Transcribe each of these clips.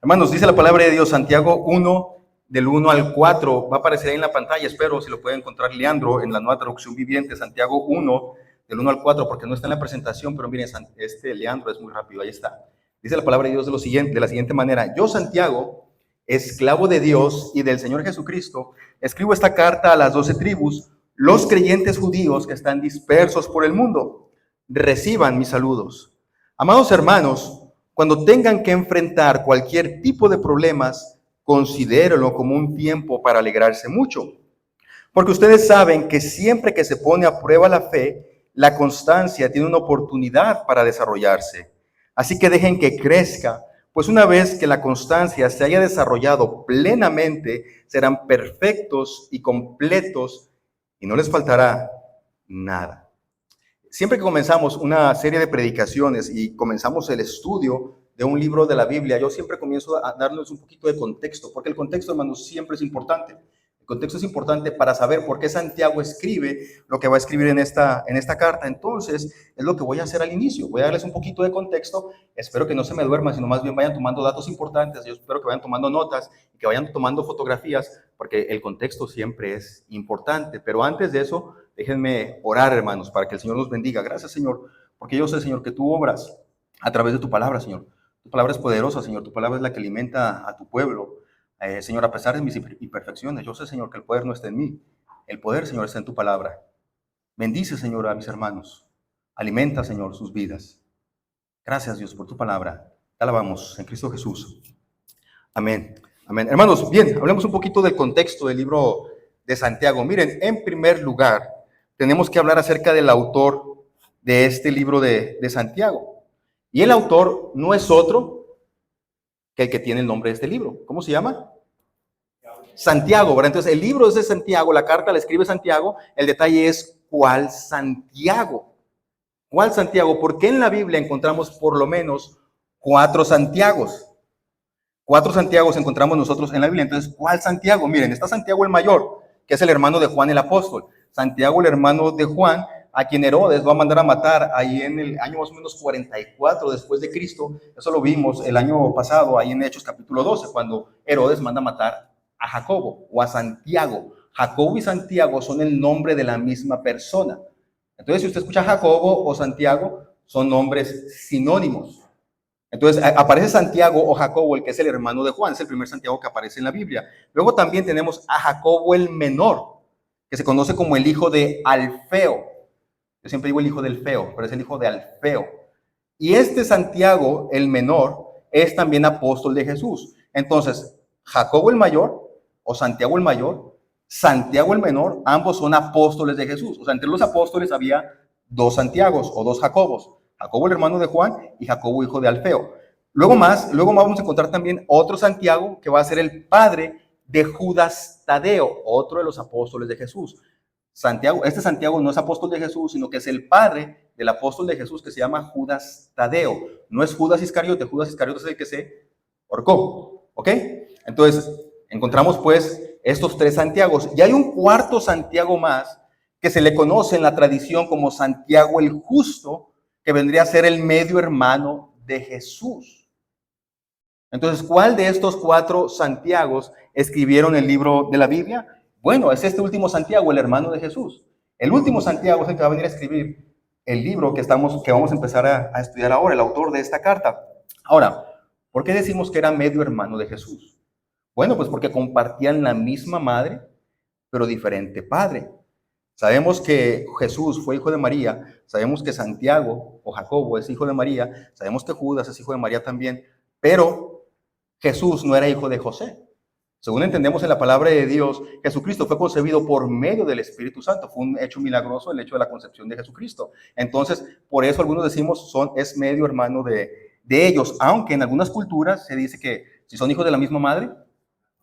Hermanos, dice la palabra de Dios, Santiago 1, del 1 al 4, va a aparecer ahí en la pantalla, espero si lo puede encontrar Leandro en la nueva traducción viviente, Santiago 1, del 1 al 4, porque no está en la presentación, pero miren, Leandro es muy rápido, ahí está. Dice la palabra de Dios de la siguiente manera: yo, Santiago, esclavo de Dios y del Señor Jesucristo, escribo esta carta a las 12 tribus, los creyentes judíos que están dispersos por el mundo. Reciban mis saludos. Amados hermanos, cuando tengan que enfrentar cualquier tipo de problemas, considérenlo como un tiempo para alegrarse mucho. Porque ustedes saben que siempre que se pone a prueba la fe, la constancia tiene una oportunidad para desarrollarse. Así que dejen que crezca, pues una vez que la constancia se haya desarrollado plenamente, serán perfectos y completos y no les faltará nada. Siempre que comenzamos una serie de predicaciones y comenzamos el estudio de un libro de la Biblia, yo siempre comienzo a darles un poquito de contexto, porque el contexto, hermanos, siempre es importante. El contexto es importante para saber por qué Santiago escribe lo que va a escribir en esta carta. Entonces, es lo que voy a hacer al inicio. Voy a darles un poquito de contexto. Espero que no se me duerman, sino más bien vayan tomando datos importantes. Yo espero que vayan tomando notas y que vayan tomando fotografías, porque el contexto siempre es importante. Pero antes de eso, déjenme orar, hermanos, para que el Señor nos bendiga. Gracias, Señor, porque yo sé, Señor, que tú obras a través de tu palabra, Señor. Tu palabra es poderosa, Señor. Tu palabra es la que alimenta a tu pueblo. Señor, a pesar de mis imperfecciones, yo sé, Señor, que el poder no está en mí. El poder, Señor, está en tu palabra. Bendice, Señor, a mis hermanos. Alimenta, Señor, sus vidas. Gracias, Dios, por tu palabra. Te alabamos en Cristo Jesús. Amén. Amén. Hermanos, bien, hablemos un poquito del contexto del libro de Santiago. Miren, en primer lugar, tenemos que hablar acerca del autor de este libro de Santiago. Y el autor no es otro que el que tiene el nombre de este libro. ¿Cómo se llama? Santiago, ¿verdad? Entonces, el libro es de Santiago, la carta la escribe Santiago. El detalle es, ¿cuál Santiago? ¿Cuál Santiago? Porque en la Biblia encontramos por lo menos 4 Santiagos. 4 Santiagos encontramos nosotros en la Biblia. Entonces, ¿cuál Santiago? Miren, está Santiago el mayor, que es el hermano de Juan el apóstol. Santiago, el hermano de Juan, a quien Herodes va a mandar a matar ahí en el año más o menos 44 después de Cristo. Eso lo vimos el año pasado, ahí en Hechos capítulo 12, cuando Herodes manda a matar a Jacobo o a Santiago. Jacobo y Santiago son el nombre de la misma persona. Entonces, si usted escucha Jacobo o Santiago, son nombres sinónimos. Entonces, aparece Santiago o Jacobo, el que es el hermano de Juan, es el primer Santiago que aparece en la Biblia. Luego también tenemos a Jacobo el menor, que se conoce como el hijo de Alfeo. Yo siempre digo el hijo del feo, pero es el hijo de Alfeo. Y este Santiago, el menor, es también apóstol de Jesús. Entonces, Jacobo el mayor o Santiago el mayor, Santiago el menor, ambos son apóstoles de Jesús. O sea, entre los apóstoles había 2 Santiagos o 2 Jacobos. Jacobo el hermano de Juan y Jacobo hijo de Alfeo. Luego más vamos a encontrar también otro Santiago que va a ser el padre de Judas Tadeo, otro de los apóstoles de Jesús. Este Santiago no es apóstol de Jesús, sino que es el padre del apóstol de Jesús que se llama Judas Tadeo. No es Judas Iscariote es el que se ahorcó, ¿ok? Entonces, encontramos pues estos 3 Santiagos. Y hay un cuarto Santiago más que se le conoce en la tradición como Santiago el Justo, que vendría a ser el medio hermano de Jesús. Entonces, ¿cuál de estos 4 Santiagos escribieron el libro de la Biblia? Bueno, es este último Santiago, el hermano de Jesús. El último Santiago es el que va a venir a escribir el libro que vamos a empezar a estudiar ahora, el autor de esta carta. Ahora, ¿por qué decimos que era medio hermano de Jesús? Bueno, pues porque compartían la misma madre, pero diferente padre. Sabemos que Jesús fue hijo de María, sabemos que Santiago o Jacobo es hijo de María, sabemos que Judas es hijo de María también, pero Jesús no era hijo de José. Según entendemos en la palabra de Dios, Jesucristo fue concebido por medio del Espíritu Santo. Fue un hecho milagroso el hecho de la concepción de Jesucristo. Entonces, por eso algunos decimos es medio hermano de ellos, aunque en algunas culturas se dice que si son hijos de la misma madre,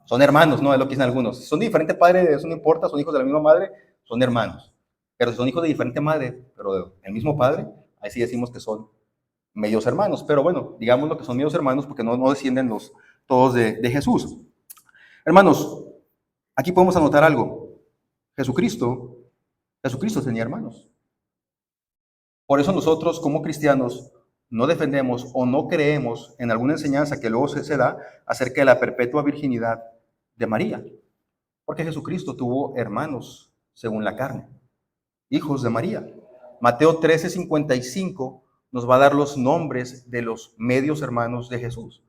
son hermanos, ¿no? Es lo que dicen algunos. Si son de diferente padre, eso no importa, son hijos de la misma madre, son hermanos. Pero si son hijos de diferente madre, pero del mismo padre, ahí sí decimos que son medios hermanos. Pero bueno, digamos lo que son medios hermanos porque no descienden todos de Jesús. Hermanos, aquí podemos anotar algo. Jesucristo tenía hermanos. Por eso nosotros como cristianos no defendemos o no creemos en alguna enseñanza que luego se da acerca de la perpetua virginidad de María. Porque Jesucristo tuvo hermanos según la carne, hijos de María. Mateo 13:55 nos va a dar los nombres de los medios hermanos de Jesús.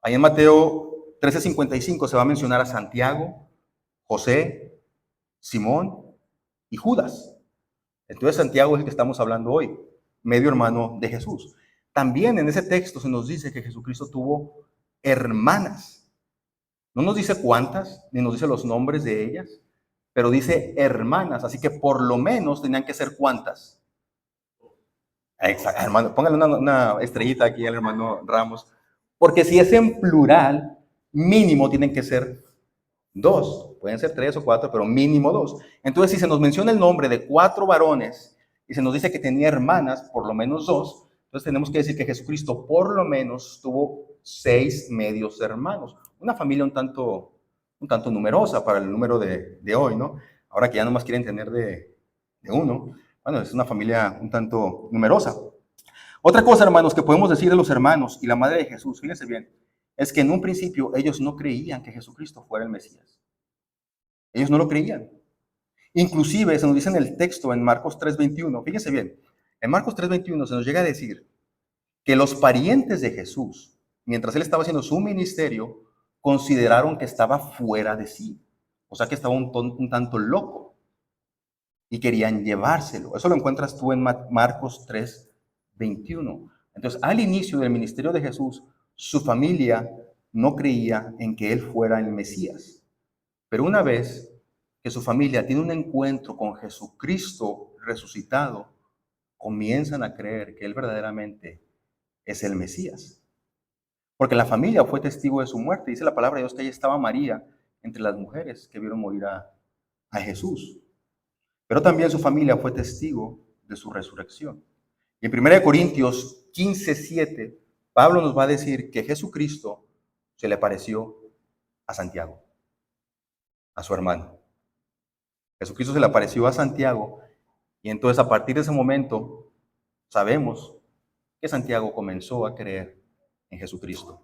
Ahí en Mateo 13:55 se va a mencionar a Santiago, José, Simón y Judas. Entonces Santiago es el que estamos hablando hoy, medio hermano de Jesús. También en ese texto se nos dice que Jesucristo tuvo hermanas. No nos dice cuántas, ni nos dice los nombres de ellas, pero dice hermanas, así que por lo menos tenían que ser cuántas. Exacto, hermano, póngale una estrellita aquí al hermano Ramos, porque si es en plural, mínimo tienen que ser dos, pueden ser tres o cuatro, pero mínimo dos. Entonces, si se nos menciona el nombre de 4 varones y se nos dice que tenía hermanas, por lo menos 2, entonces tenemos que decir que Jesucristo por lo menos tuvo 6 medios hermanos. Una familia un tanto numerosa para el número de hoy, ¿no? Ahora que ya nomás quieren tener de uno. Bueno, es una familia un tanto numerosa. Otra cosa, hermanos, que podemos decir de los hermanos y la madre de Jesús, fíjense bien, es que en un principio ellos no creían que Jesucristo fuera el Mesías. Ellos no lo creían. Inclusive se nos dice en el texto en Marcos 3:21, fíjense bien, en Marcos 3:21 se nos llega a decir que los parientes de Jesús, mientras él estaba haciendo su ministerio, consideraron que estaba fuera de sí. O sea que estaba un tanto loco y querían llevárselo. Eso lo encuentras tú en Marcos 3:21. Entonces, al inicio del ministerio de Jesús, su familia no creía en que él fuera el Mesías. Pero una vez que su familia tiene un encuentro con Jesucristo resucitado, comienzan a creer que él verdaderamente es el Mesías. Porque la familia fue testigo de su muerte. Dice la palabra de Dios que ahí estaba María entre las mujeres que vieron morir a Jesús. Pero también su familia fue testigo de su resurrección. Y en 1 Corintios 15:7, Pablo nos va a decir que Jesucristo se le pareció a Santiago, a su hermano. Jesucristo se le apareció a Santiago y entonces a partir de ese momento sabemos que Santiago comenzó a creer en Jesucristo.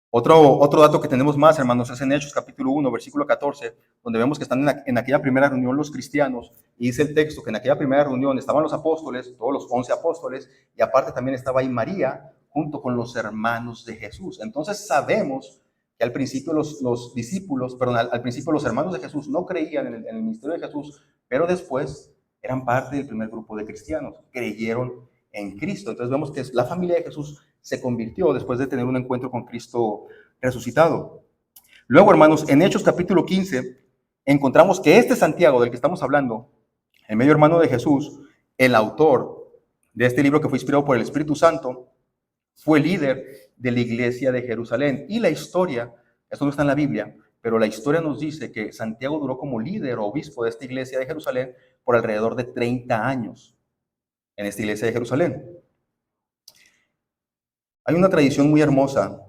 Otro dato que tenemos más, hermanos, es en Hechos capítulo 1, versículo 14, donde vemos que están en aquella primera reunión los cristianos, y dice el texto que en aquella primera reunión estaban los apóstoles, todos los 11 apóstoles, y aparte también estaba ahí María, junto con los hermanos de Jesús. Entonces sabemos que al principio los discípulos, perdón, al principio los hermanos de Jesús no creían en el ministerio de Jesús, pero después eran parte del primer grupo de cristianos, creyeron en Cristo. Entonces vemos que la familia de Jesús se convirtió después de tener un encuentro con Cristo resucitado. Luego, hermanos, en Hechos capítulo 15, encontramos que este Santiago del que estamos hablando, el medio hermano de Jesús, el autor de este libro que fue inspirado por el Espíritu Santo, fue líder de la iglesia de Jerusalén. Y la historia, esto no está en la Biblia, pero la historia nos dice que Santiago duró como líder o obispo de esta iglesia de Jerusalén por alrededor de 30 años en esta iglesia de Jerusalén. Hay una tradición muy hermosa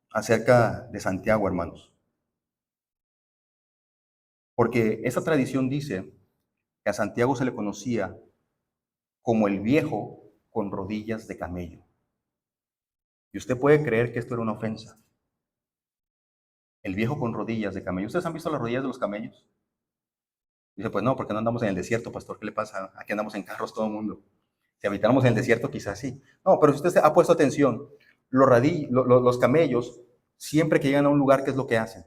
acerca de Santiago, hermanos, porque esa tradición dice que a Santiago se le conocía como el viejo con rodillas de camello. Y usted puede creer que esto era una ofensa. El viejo con rodillas de camello. ¿Ustedes han visto las rodillas de los camellos? Dice, pues no, porque no andamos en el desierto, pastor. ¿Qué le pasa? Aquí andamos en carros todo el mundo. Si habitáramos en el desierto, quizás sí. No, pero si usted ha puesto atención, los camellos, siempre que llegan a un lugar, ¿qué es lo que hacen?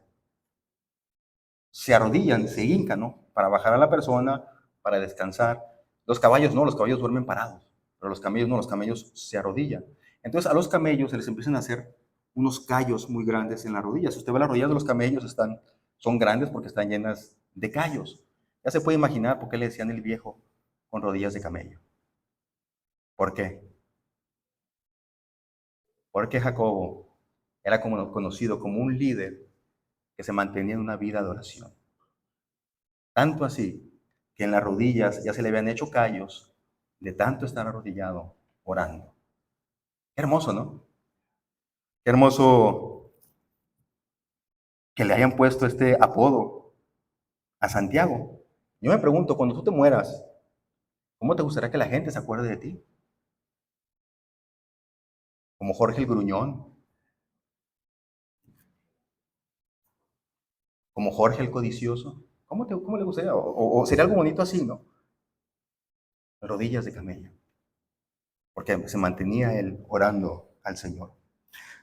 Se arrodillan, se hincan, ¿no? Para bajar a la persona, para descansar. Los caballos no, los caballos duermen parados, pero los camellos no, los camellos se arrodillan. Entonces a los camellos se les empiezan a hacer unos callos muy grandes en las rodillas. Si usted ve las rodillas de los camellos, son grandes porque están llenas de callos. Ya se puede imaginar por qué le decían el viejo con rodillas de camello. ¿Por qué? Porque Jacobo era conocido como un líder que se mantenía en una vida de oración. Tanto así que en las rodillas ya se le habían hecho callos de tanto estar arrodillado orando. Qué hermoso, ¿no? Qué hermoso que le hayan puesto este apodo a Santiago. Yo me pregunto, cuando tú te mueras, ¿cómo te gustaría que la gente se acuerde de ti? como Jorge el Gruñón, como Jorge el Codicioso. ¿Cómo le gustaría? O sería algo bonito así, ¿no? Rodillas de camello, porque se mantenía él orando al Señor.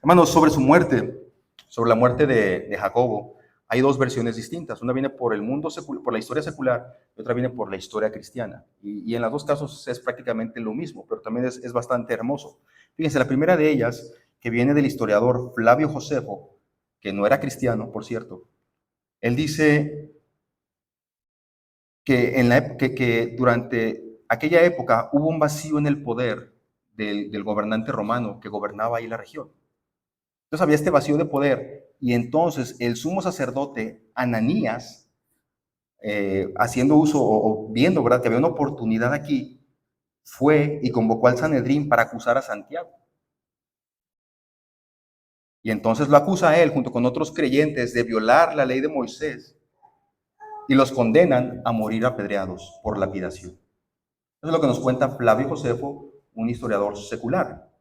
Hermanos, sobre su muerte, sobre la muerte de Jacobo, hay dos versiones distintas. Una viene por el mundo por la historia secular y otra viene por la historia cristiana. Y en los dos casos es prácticamente lo mismo, pero también es bastante hermoso. Fíjense, la primera de ellas, que viene del historiador Flavio Josefo, que no era cristiano, por cierto. Él dice que durante aquella época hubo un vacío en el poder del gobernante romano que gobernaba ahí la región. Entonces había este vacío de poder y entonces el sumo sacerdote Ananías, haciendo uso o viendo, ¿verdad?, que había una oportunidad aquí, fue y convocó al Sanedrín para acusar a Santiago. Y entonces lo acusa a él junto con otros creyentes de violar la ley de Moisés y los condenan a morir apedreados por lapidación. Eso es lo que nos cuenta Flavio Josefo, un historiador secular.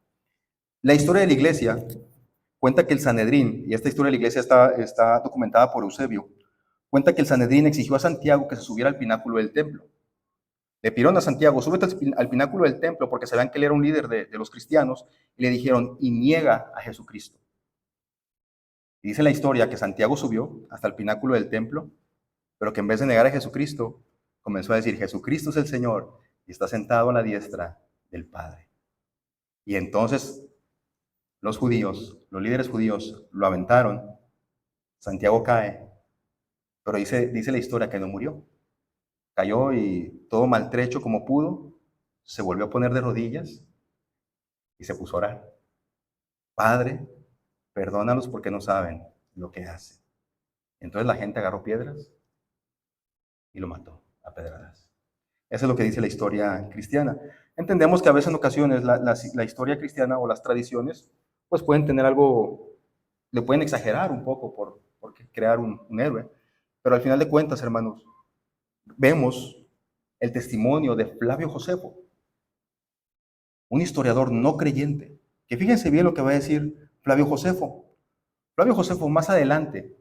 La historia de la iglesia cuenta que el Sanedrín, y esta historia de la iglesia está documentada por Eusebio, cuenta que el Sanedrín exigió a Santiago que se subiera al pináculo del templo. Le pidieron a Santiago, súbete al pináculo del templo, porque sabían que él era un líder de los cristianos, y le dijeron, y niega a Jesucristo. Y dice la historia que Santiago subió hasta el pináculo del templo, pero que en vez de negar a Jesucristo, comenzó a decir, Jesucristo es el Señor, y está sentado a la diestra del Padre. Y entonces los judíos, los líderes judíos, lo aventaron, Santiago cae, pero dice la historia que no murió. Cayó y todo maltrecho como pudo, se volvió a poner de rodillas y se puso a orar. Padre, perdónalos porque no saben lo que hacen. Entonces la gente agarró piedras y lo mató a pedradas. Eso es lo que dice la historia cristiana. Entendemos que a veces en ocasiones la historia cristiana o las tradiciones pues pueden tener algo, le pueden exagerar un poco por crear un héroe. Pero al final de cuentas, hermanos, vemos el testimonio de Flavio Josefo, un historiador no creyente, que fíjense bien lo que va a decir Flavio Josefo. Flavio Josefo más adelante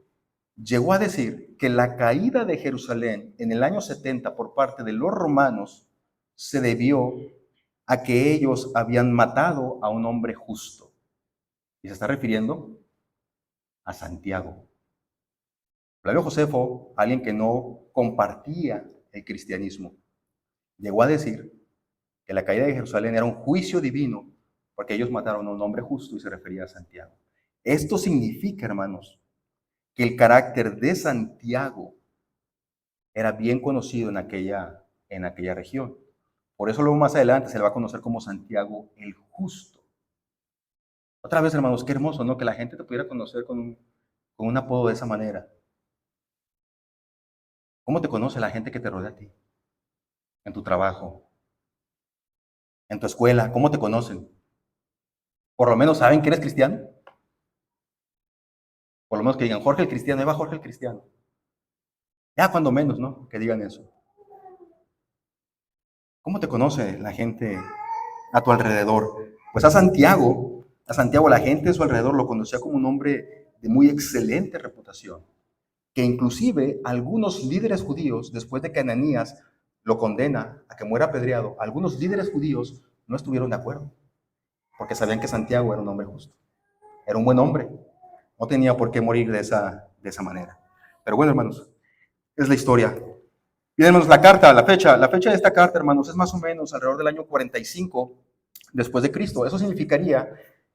llegó a decir que la caída de Jerusalén en el año 70 por parte de los romanos se debió a que ellos habían matado a un hombre justo. Y se está refiriendo a Santiago. Flavio Josefo, alguien que no compartía el cristianismo, llegó a decir que la caída de Jerusalén era un juicio divino porque ellos mataron a un hombre justo y se refería a Santiago. Esto significa, hermanos, que el carácter de Santiago era bien conocido en aquella región. Por eso luego más adelante se le va a conocer como Santiago el Justo. Otra vez, hermanos, qué hermoso, ¿no? Que la gente te pudiera conocer con un apodo de esa manera. ¿Cómo te conoce la gente que te rodea a ti? En tu trabajo, en tu escuela, ¿cómo te conocen? Por lo menos saben que eres cristiano. Por lo menos que digan, Jorge el cristiano, ahí va Jorge el cristiano. Ya cuando menos, ¿no? Que digan eso. ¿Cómo te conoce la gente a tu alrededor? Pues a Santiago la gente a su alrededor lo conocía como un hombre de muy excelente reputación, que inclusive algunos líderes judíos, después de que Ananías lo condena a que muera apedreado, algunos líderes judíos no estuvieron de acuerdo, porque sabían que Santiago era un hombre justo, era un buen hombre, no tenía por qué morir de esa manera. Pero bueno, hermanos, es la historia. Bien, hermanos, la fecha de esta carta, hermanos, es más o menos alrededor del año 45 después de Cristo. Eso significaría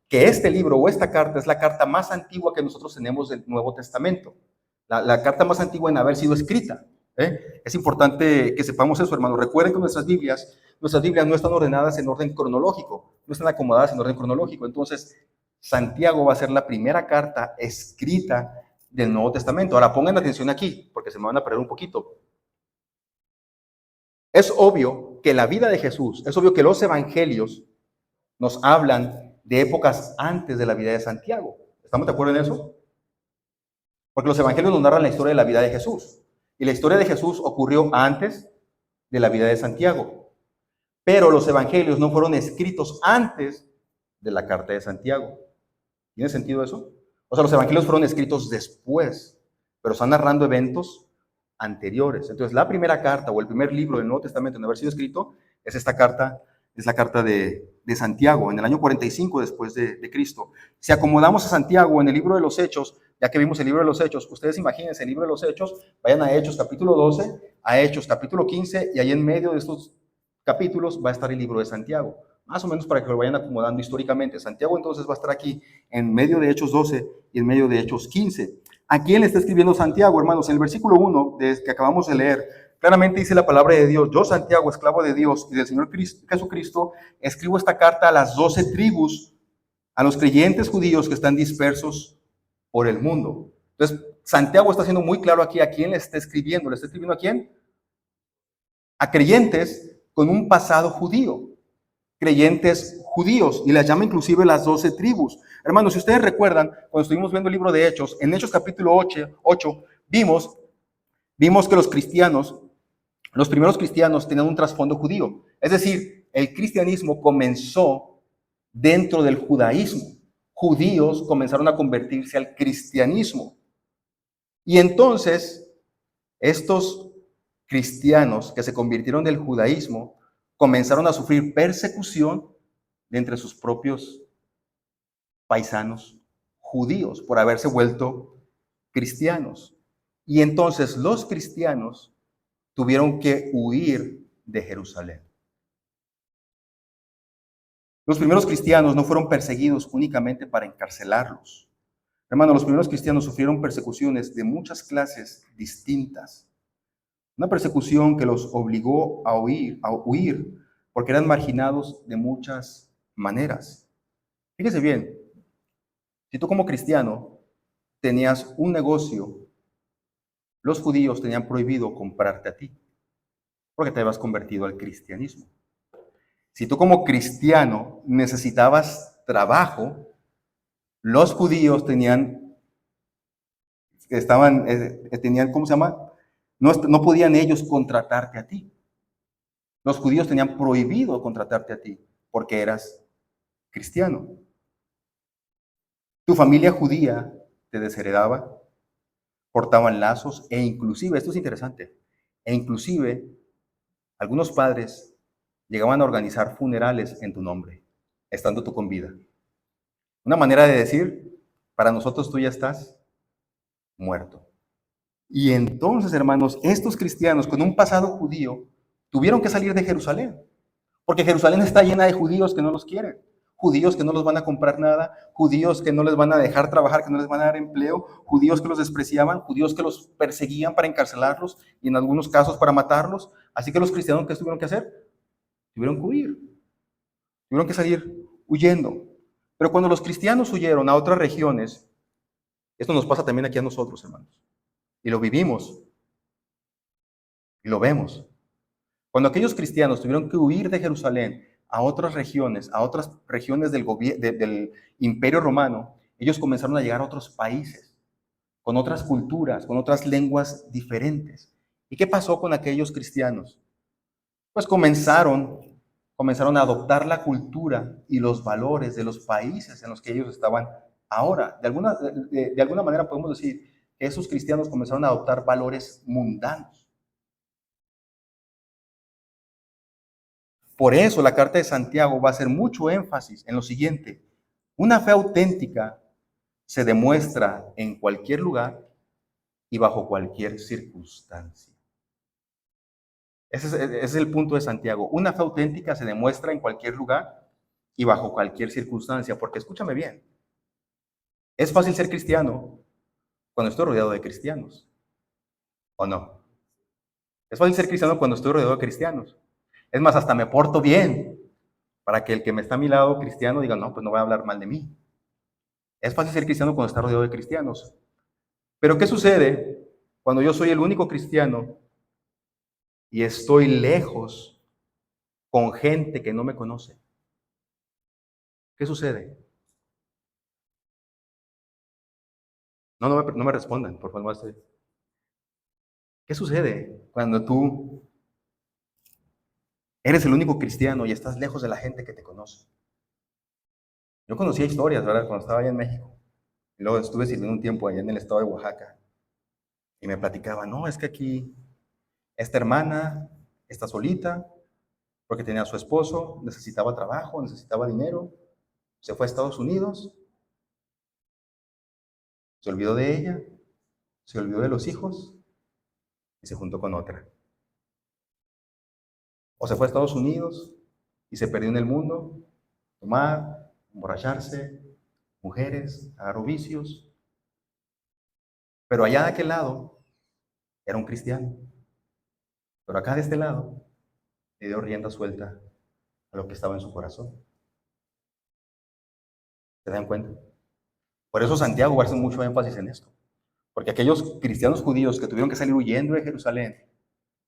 que este libro o esta carta es la carta más antigua que nosotros tenemos del Nuevo Testamento. La carta más antigua en haber sido escrita. Es importante que sepamos eso, hermanos. Recuerden que nuestras Biblias no están ordenadas en orden cronológico, no están acomodadas en orden cronológico. Entonces, Santiago va a ser la primera carta escrita del Nuevo Testamento. Ahora, pongan atención aquí, porque se me van a perder un poquito. Es obvio que la vida de Jesús, es obvio que los evangelios nos hablan de épocas antes de la vida de Santiago. ¿Estamos de acuerdo en eso? Porque los evangelios nos narran la historia de la vida de Jesús. Y la historia de Jesús ocurrió antes de la vida de Santiago. Pero los evangelios no fueron escritos antes de la carta de Santiago. ¿Tiene sentido eso? O sea, los evangelios fueron escritos después, pero están narrando eventos anteriores. Entonces, la primera carta o el primer libro del Nuevo Testamento en haber sido escrito es esta carta, es la carta de Santiago, en el año 45 después de Cristo. Si acomodamos a Santiago en el libro de los Hechos, ya que vimos el libro de los Hechos, ustedes imagínense el libro de los Hechos, vayan a Hechos capítulo 12, a Hechos capítulo 15, y ahí en medio de estos capítulos va a estar el libro de Santiago. Más o menos para que lo vayan acomodando históricamente. Santiago entonces va a estar aquí en medio de Hechos 12 y en medio de Hechos 15. ¿A quién le está escribiendo Santiago, hermanos? En el versículo 1 que acabamos de leer, claramente dice la palabra de Dios: yo, Santiago, esclavo de Dios y del Señor Jesucristo, escribo esta carta a las 12 tribus, a los creyentes judíos que están dispersos por el mundo. Entonces, Santiago está siendo muy claro aquí a quién le está escribiendo. ¿Le está escribiendo a quién? A creyentes con un pasado judío, creyentes judíos, y las llama inclusive las 12 tribus. Hermanos, si ustedes recuerdan, cuando estuvimos viendo el libro de Hechos, en Hechos capítulo 8 vimos que los cristianos, los primeros cristianos tenían un trasfondo judío. Es decir, el cristianismo comenzó dentro del judaísmo. Judíos comenzaron a convertirse al cristianismo. Y entonces, estos cristianos que se convirtieron del judaísmo comenzaron a sufrir persecución de entre sus propios paisanos judíos por haberse vuelto cristianos. Y entonces los cristianos tuvieron que huir de Jerusalén. Los primeros cristianos no fueron perseguidos únicamente para encarcelarlos. Hermano, los primeros cristianos sufrieron persecuciones de muchas clases distintas. Una persecución que los obligó a huir porque eran marginados de muchas maneras. Fíjese bien, si tú como cristiano tenías un negocio, los judíos tenían prohibido comprarte a ti, porque te habías convertido al cristianismo. Si tú como cristiano necesitabas trabajo, los judíos tenían, ¿cómo se llama? No podían ellos contratarte a ti. Los judíos tenían prohibido contratarte a ti porque eras cristiano. Tu familia judía te desheredaba, cortaban lazos e inclusive, esto es interesante, e inclusive algunos padres llegaban a organizar funerales en tu nombre, estando tú con vida. Una manera de decir, para nosotros tú ya estás muerto. Y entonces, hermanos, estos cristianos con un pasado judío tuvieron que salir de Jerusalén, porque Jerusalén está llena de judíos que no los quieren, judíos que no los van a comprar nada, judíos que no les van a dejar trabajar, que no les van a dar empleo, judíos que los despreciaban, judíos que los perseguían para encarcelarlos y en algunos casos para matarlos. Así que los cristianos, ¿qué tuvieron que hacer? Tuvieron que huir, tuvieron que salir huyendo. Pero cuando los cristianos huyeron a otras regiones, esto nos pasa también aquí a nosotros, hermanos, y lo vivimos y lo vemos. Cuando aquellos cristianos tuvieron que huir de Jerusalén a otras regiones del Imperio Romano, ellos comenzaron a llegar a otros países, con otras culturas, con otras lenguas diferentes. ¿Y qué pasó con aquellos cristianos? Pues comenzaron a adoptar la cultura y los valores de los países en los que ellos estaban ahora. De alguna manera podemos decir que esos cristianos comenzaron a adoptar valores mundanos. Por eso la carta de Santiago va a hacer mucho énfasis en lo siguiente: una fe auténtica se demuestra en cualquier lugar y bajo cualquier circunstancia. Ese es el punto de Santiago. Una fe auténtica se demuestra en cualquier lugar y bajo cualquier circunstancia, porque escúchame bien, es fácil ser cristiano cuando estoy rodeado de cristianos, ¿o no? Es fácil ser cristiano cuando estoy rodeado de cristianos. Es más, hasta me porto bien para que el que me está a mi lado cristiano diga, no, pues no voy a hablar mal de mí. Es fácil ser cristiano cuando está rodeado de cristianos. Pero ¿qué sucede cuando yo soy el único cristiano y estoy lejos con gente que no me conoce? ¿Qué sucede? No me respondan, por favor. ¿Qué sucede cuando tú eres el único cristiano y estás lejos de la gente que te conoce? Yo conocía historias, ¿verdad? Cuando estaba allá en México. Y luego estuve sirviendo un tiempo allá en el estado de Oaxaca. Y me platicaba, no, es que aquí esta hermana está solita porque tenía a su esposo, necesitaba trabajo, necesitaba dinero. Se fue a Estados Unidos, se olvidó de ella, se olvidó de los hijos y se juntó con otra. O se fue a Estados Unidos y se perdió en el mundo, tomar, emborracharse, mujeres, agarró vicios. Pero allá de aquel lado era un cristiano. Pero acá de este lado le dio rienda suelta a lo que estaba en su corazón. ¿Se dan cuenta? Por eso Santiago hace mucho énfasis en esto. Porque aquellos cristianos judíos que tuvieron que salir huyendo de Jerusalén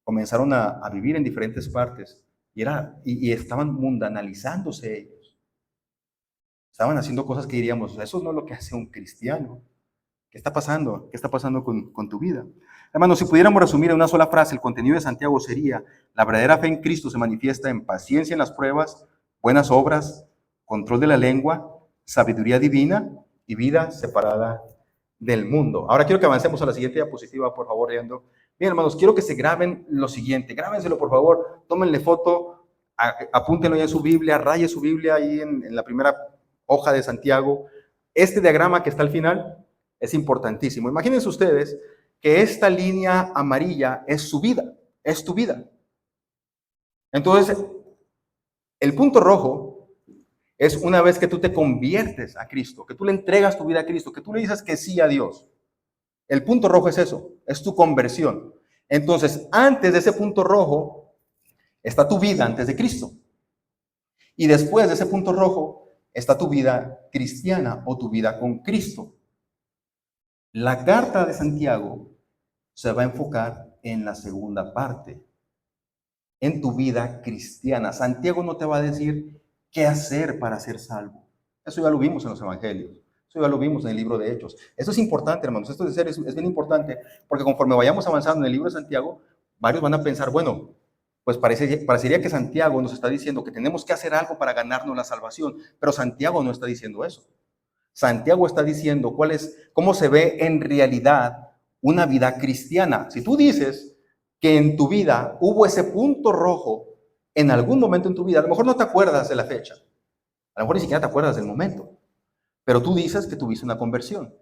comenzaron a vivir en diferentes partes y estaban mundanalizándose ellos. Estaban haciendo cosas que diríamos, eso no es lo que hace un cristiano. ¿Qué está pasando? ¿Qué está pasando con tu vida? Hermanos, si pudiéramos resumir en una sola frase, el contenido de Santiago sería: la verdadera fe en Cristo se manifiesta en paciencia en las pruebas, buenas obras, control de la lengua, sabiduría divina y vida separada del mundo. Ahora quiero que avancemos a la siguiente diapositiva, por favor, Leandro. Bien, hermanos, quiero que se graben lo siguiente. Grábenselo, por favor, tómenle foto, apúntenlo ya en su Biblia, raye su Biblia ahí en la primera hoja de Santiago. Este diagrama que está al final es importantísimo. Imagínense ustedes que esta línea amarilla es su vida, es tu vida. Entonces, el punto rojo es una vez que tú te conviertes a Cristo, que tú le entregas tu vida a Cristo, que tú le dices que sí a Dios. El punto rojo es eso, es tu conversión. Entonces, antes de ese punto rojo está tu vida antes de Cristo. Y después de ese punto rojo está tu vida cristiana o tu vida con Cristo. La carta de Santiago se va a enfocar en la segunda parte, en tu vida cristiana. Santiago no te va a decir qué hacer para ser salvo. Eso ya lo vimos en los evangelios. Eso ya lo vimos en el libro de Hechos. Eso es importante, hermanos. Esto es bien importante porque conforme vayamos avanzando en el libro de Santiago, varios van a pensar, bueno, pues parecería que Santiago nos está diciendo que tenemos que hacer algo para ganarnos la salvación, pero Santiago no está diciendo eso. Santiago está diciendo cómo se ve en realidad una vida cristiana. Si tú dices que en tu vida hubo ese punto rojo en algún momento en tu vida, a lo mejor no te acuerdas de la fecha, a lo mejor ni siquiera te acuerdas del momento, pero tú dices que tuviste una conversión.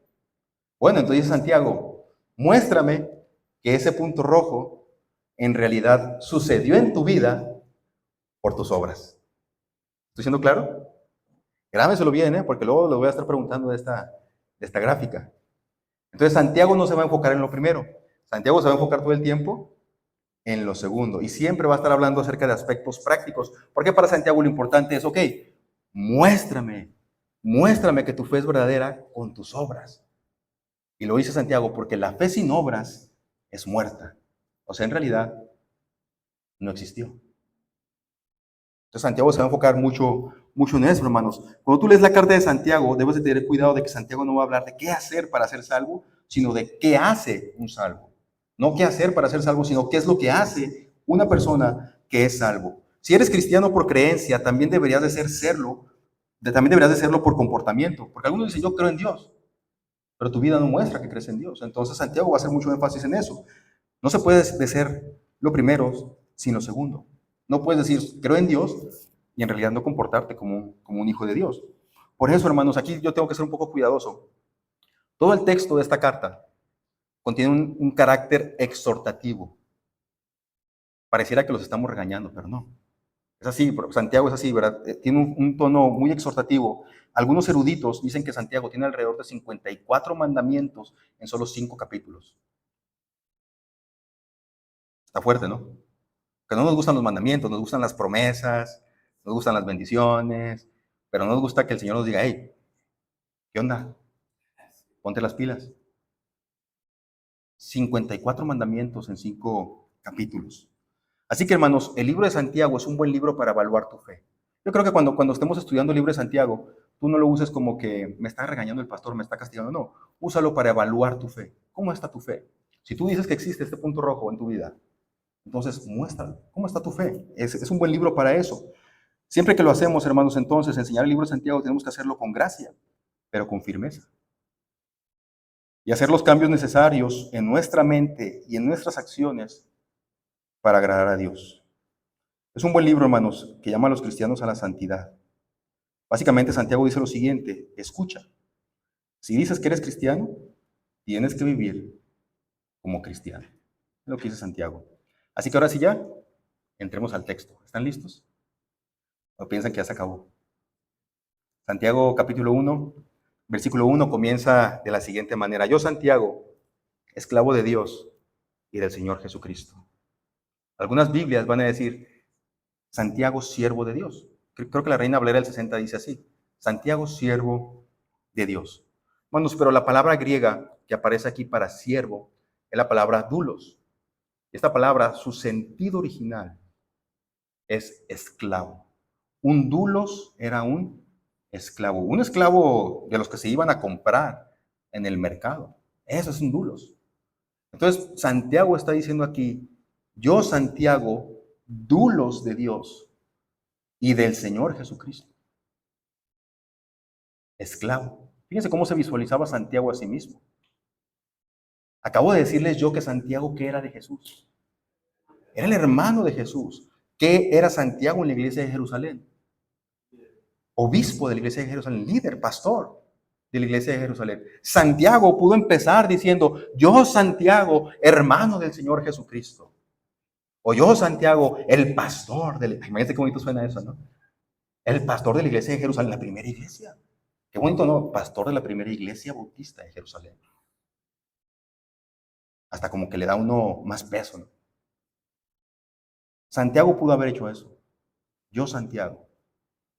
Bueno, entonces Santiago, muéstrame que ese punto rojo en realidad sucedió en tu vida por tus obras. ¿Estoy siendo claro? Grábenselo bien, porque luego les voy a estar preguntando de esta gráfica. Entonces Santiago no se va a enfocar en lo primero. Santiago se va a enfocar todo el tiempo en lo segundo. Y siempre va a estar hablando acerca de aspectos prácticos. Porque para Santiago lo importante es, ok, muéstrame que tu fe es verdadera con tus obras. Y lo dice Santiago, porque la fe sin obras es muerta. O sea, en realidad no existió. Entonces Santiago se va a enfocar mucho en eso, hermanos. Cuando tú lees la carta de Santiago, debes de tener cuidado de que Santiago no va a hablar de qué hacer para ser salvo, sino de qué hace un salvo. No qué hacer para ser salvo, sino qué es lo que hace una persona que es salvo. Si eres cristiano por creencia, también deberías de serlo por comportamiento. Porque algunos dicen, yo creo en Dios, pero tu vida no muestra que crees en Dios. Entonces Santiago va a hacer mucho énfasis en eso. No se puede ser lo primero sin lo segundo. No puedes decir, creo en Dios, y en realidad no comportarte como un hijo de Dios. Por eso, hermanos, aquí yo tengo que ser un poco cuidadoso. Todo el texto de esta carta contiene un carácter exhortativo. Pareciera que los estamos regañando, pero no. Es así, Santiago es así, ¿verdad? Tiene un tono muy exhortativo. Algunos eruditos dicen que Santiago tiene alrededor de 54 mandamientos en solo 5 capítulos. Está fuerte, ¿no? Que no nos gustan los mandamientos, nos gustan las promesas, nos gustan las bendiciones, pero no nos gusta que el Señor nos diga, hey, ¿qué onda? Ponte las pilas. 54 mandamientos en 5 capítulos. Así que, hermanos, el libro de Santiago es un buen libro para evaluar tu fe. Yo creo que cuando estemos estudiando el libro de Santiago, tú no lo uses como que me está regañando el pastor, me está castigando. No, úsalo para evaluar tu fe. ¿Cómo está tu fe? Si tú dices que existe este punto rojo en tu vida, entonces muéstralo. ¿Cómo está tu fe? Es un buen libro para eso. Siempre que lo hacemos, hermanos, entonces, enseñar el libro de Santiago, tenemos que hacerlo con gracia, pero con firmeza. Y hacer los cambios necesarios en nuestra mente y en nuestras acciones para agradar a Dios. Es un buen libro, hermanos, que llama a los cristianos a la santidad. Básicamente, Santiago dice lo siguiente: escucha, si dices que eres cristiano, tienes que vivir como cristiano. Es lo que dice Santiago. Así que ahora sí ya, entremos al texto. ¿Están listos? ¿O piensan que ya se acabó? Santiago capítulo 1, versículo 1 comienza de la siguiente manera: yo, Santiago, esclavo de Dios y del Señor Jesucristo. Algunas Biblias van a decir Santiago, siervo de Dios. Creo que la Reina Valera del 60 dice así: Santiago, siervo de Dios. Hermanos, pero la palabra griega que aparece aquí para siervo es la palabra doulos. Esta palabra, su sentido original es esclavo. Un doulos era un esclavo de los que se iban a comprar en el mercado. Eso es un doulos. Entonces, Santiago está diciendo aquí: yo, Santiago, doulos de Dios y del Señor Jesucristo. Esclavo. Fíjense cómo se visualizaba Santiago a sí mismo. Acabo de decirles yo que Santiago, ¿qué era de Jesús? Era el hermano de Jesús. ¿Qué era Santiago en la iglesia de Jerusalén? Obispo de la iglesia de Jerusalén, líder, pastor de la iglesia de Jerusalén. Santiago pudo empezar diciendo: yo, Santiago, hermano del Señor Jesucristo. O yo, Santiago, el pastor de la... Imagínate qué bonito suena eso, ¿no? El pastor de la iglesia de Jerusalén, la primera iglesia. Qué bonito, ¿no? Pastor de la primera iglesia bautista de Jerusalén. Hasta como que le da uno más peso, ¿no? Santiago pudo haber hecho eso. Yo, Santiago,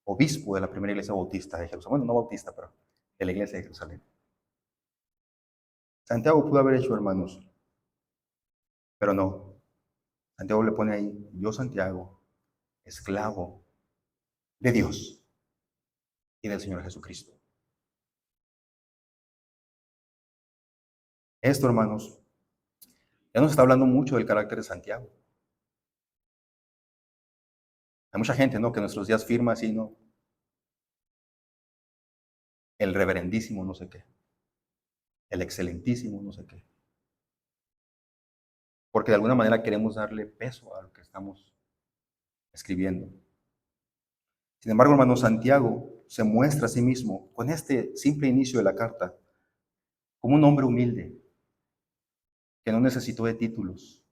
obispo de la primera iglesia bautista de Jerusalén. Bueno, no bautista, pero de la iglesia de Jerusalén. Santiago pudo haber hecho, hermanos, pero no. Santiago le pone ahí: yo, Santiago, esclavo de Dios y del Señor Jesucristo. Esto, hermanos, ya nos está hablando mucho del carácter de Santiago. Hay mucha gente, ¿no?, que en nuestros días firma así, ¿no? El reverendísimo no sé qué, el excelentísimo no sé qué. Porque de alguna manera queremos darle peso a lo que estamos escribiendo. Sin embargo, hermano, Santiago se muestra a sí mismo con este simple inicio de la carta como un hombre humilde que no necesitó de títulos.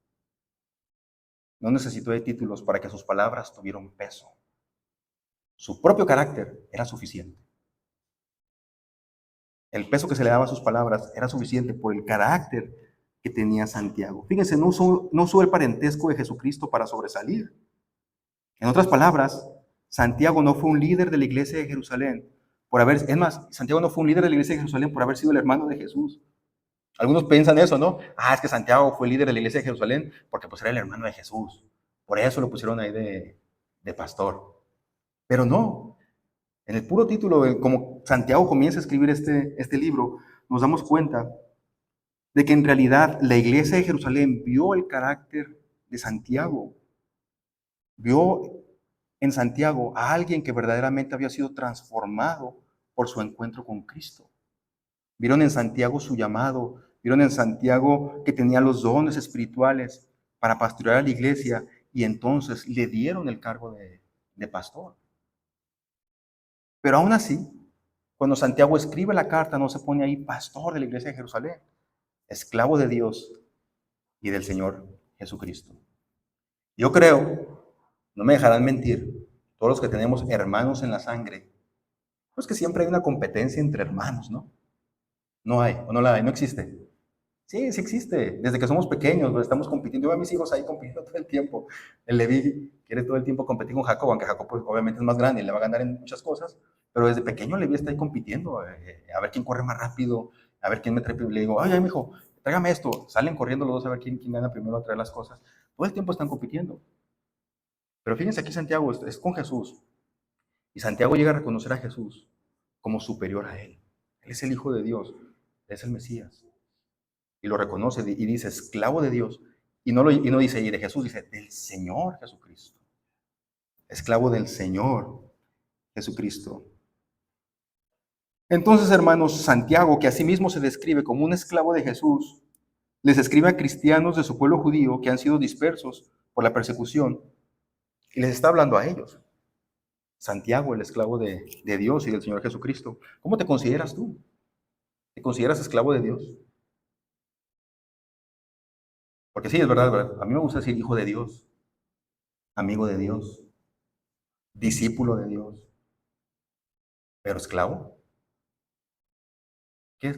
No necesitó de títulos para que sus palabras tuvieran peso. Su propio carácter era suficiente. El peso que se le daba a sus palabras era suficiente por el carácter que tenía Santiago. Fíjense, no usó el parentesco de Jesucristo para sobresalir. En otras palabras, Santiago no fue un líder de la iglesia de Jerusalén es más, Santiago no fue un líder de la iglesia de Jerusalén por haber sido el hermano de Jesús. Algunos piensan eso, ¿no? Es que Santiago fue líder de la iglesia de Jerusalén porque pues era el hermano de Jesús. Por eso lo pusieron ahí de pastor. Pero no. En el puro título, como Santiago comienza a escribir este libro, nos damos cuenta de que en realidad la iglesia de Jerusalén vio el carácter de Santiago. Vio en Santiago a alguien que verdaderamente había sido transformado por su encuentro con Cristo. Vieron en Santiago su llamado, vieron en Santiago que tenía los dones espirituales para pastorear a la iglesia y entonces le dieron el cargo de pastor. Pero aún así, cuando Santiago escribe la carta, no se pone ahí pastor de la iglesia de Jerusalén, esclavo de Dios y del Señor Jesucristo. Yo creo, no me dejarán mentir, todos los que tenemos hermanos en la sangre, pues que siempre hay una competencia entre hermanos, ¿no? No hay, o no la hay, no existe. Sí, sí existe. Desde que somos pequeños, pues, estamos compitiendo. Yo veo a mis hijos ahí compitiendo todo el tiempo. El Levi quiere todo el tiempo competir con Jacob, aunque Jacob pues, obviamente es más grande y le va a ganar en muchas cosas. Pero desde pequeño Levi está ahí compitiendo, a ver quién corre más rápido, a ver quién me trae primero. Le digo: ay, mijo, tráigame esto. Salen corriendo los dos a ver quién gana primero a traer las cosas. Todo el tiempo están compitiendo. Pero fíjense aquí Santiago es con Jesús. Y Santiago llega a reconocer a Jesús como superior a él. Él es el Hijo de Dios, es el Mesías. Y lo reconoce y dice esclavo de Dios. Y no dice y de Jesús, dice del Señor Jesucristo. esclavo del Señor Jesucristo. Entonces, hermanos, Santiago, que asimismo se describe como un esclavo de Jesús, les escribe a cristianos de su pueblo judío que han sido dispersos por la persecución y les está hablando a ellos. Santiago, el esclavo de Dios y del Señor Jesucristo. ¿Cómo te consideras tú? ¿Te consideras esclavo de Dios? Porque sí, es verdad, ¿verdad? A mí me gusta decir hijo de Dios, amigo de Dios, discípulo de Dios, pero esclavo. ¿Qué